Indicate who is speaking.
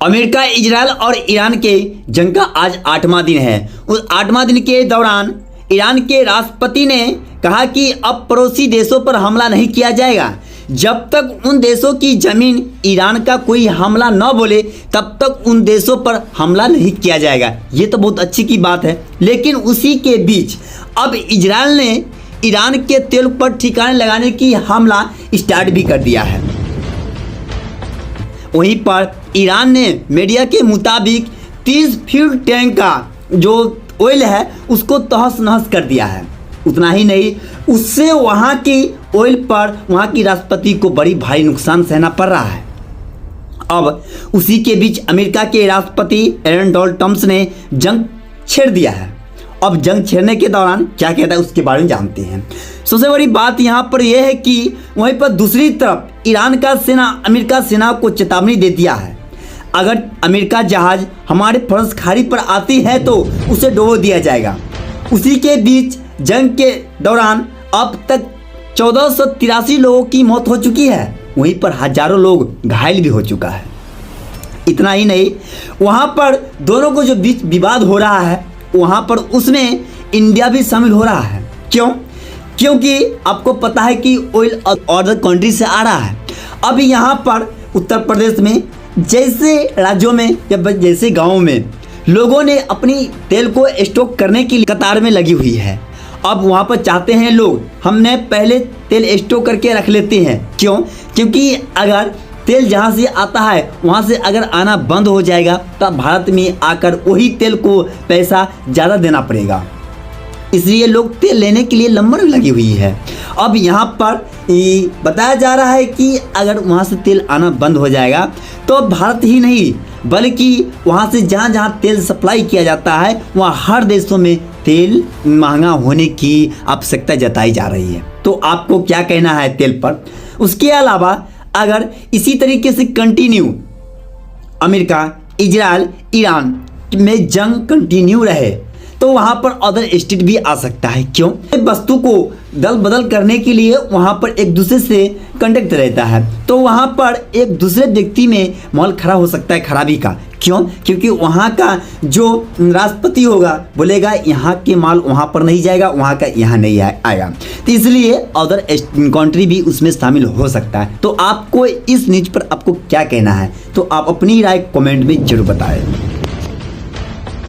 Speaker 1: America, Israel और Iran के जंग का आज 8वां दिन है। उस 8वां दिन के दौरान ईरान के राष्ट्रपति ने कहा कि अब पड़ोसी देशों पर हमला नहीं किया जाएगा। जब तक उन देशों की जमीन ईरान का कोई हमला न बोले तब तक उन देशों पर हमला नहीं किया जाएगा। ये तो बहुत अच्छी की बात है। लेकिन उसी के बीच अब इजराइल ने ईरान के तेल पर ठिकाने लगाने की हमला स्टार्ट भी कर दिया है। वहीं पर ईरान ने मीडिया के मुताबिक 30 फ्यूल टैंक का जो ऑयल है उसको तहस नहस कर दिया है। उतना ही नहीं, उससे वहाँ की ऑयल पर वहाँ की राष्ट्रपति को बड़ी भारी नुकसान सहना पड़ रहा है। अब उसी के बीच अमेरिका के राष्ट्रपति डोनाल्ड ट्रंप ने जंग छेड़ दिया है। अब जंग छेड़ने के दौरान क्या कहता है उसके बारे में जानते हैं। सबसे बड़ी बात यहाँ पर यह है कि वहीं पर दूसरी तरफ ईरान का सेना अमेरिका सेना को चेतावनी दे दिया है, अगर अमेरिका जहाज हमारे फरस खाड़ी पर आती है तो उसे डुबो दिया जाएगा। उसी के बीच जंग के दौरान अब तक 1483 लोगों की मौत हो चुकी है। वहीं पर हजारों लोग घायल भी हो चुका है। इतना ही नहीं, वहाँ पर दोनों को जो बीच विवाद हो रहा है वहाँ पर उसमें इंडिया भी शामिल हो रहा है। क्यों? क्योंकि आपको पता है कि ऑयल अदर कंट्री से आ रहा है। अब यहाँ पर उत्तर प्रदेश में जैसे राज्यों में या जैसे गाँवों में लोगों ने अपनी तेल को स्टॉक करने की कतार में लगी हुई है। अब वहाँ पर चाहते हैं लोग हमने पहले तेल स्टॉक करके रख लेते हैं। क्यों? क्योंकि अगर तेल जहाँ से आता है वहाँ से अगर आना बंद हो जाएगा तो भारत में आकर वही तेल को पैसा ज़्यादा देना पड़ेगा। इसलिए लोग तेल लेने के लिए लंबन लगी हुई है। अब यहाँ पर बताया जा रहा है कि अगर वहाँ से तेल आना बंद हो जाएगा तो भारत ही नहीं बल्कि वहाँ से जहाँ जहाँ तेल सप्लाई किया जाता है वहाँ हर देशों में तेल महंगा होने की आवश्यकता जताई जा रही है। तो आपको क्या कहना है तेल पर? उसके अलावा अगर इसी तरीके से कंटिन्यू अमेरिका, इजराइल, ईरान में जंग कंटिन्यू रहे तो वहाँ पर अदर स्टेट भी आ सकता है। क्यों? वस्तु को दल बदल करने के लिए वहाँ पर एक दूसरे से कांटेक्ट रहता है, तो वहाँ पर एक दूसरे व्यक्ति में माहौल खड़ा हो सकता है खराबी का। क्यों? क्योंकि वहाँ का जो राष्ट्रपति होगा बोलेगा यहाँ के माल वहाँ पर नहीं जाएगा, वहाँ का यहाँ नहीं आएगा, तो इसलिए अदर कंट्री भी उसमें शामिल हो सकता है। तो आपको इस न्यूज़ पर आपको क्या कहना है? तो आप अपनी राय कमेंट में जरूर बताएं।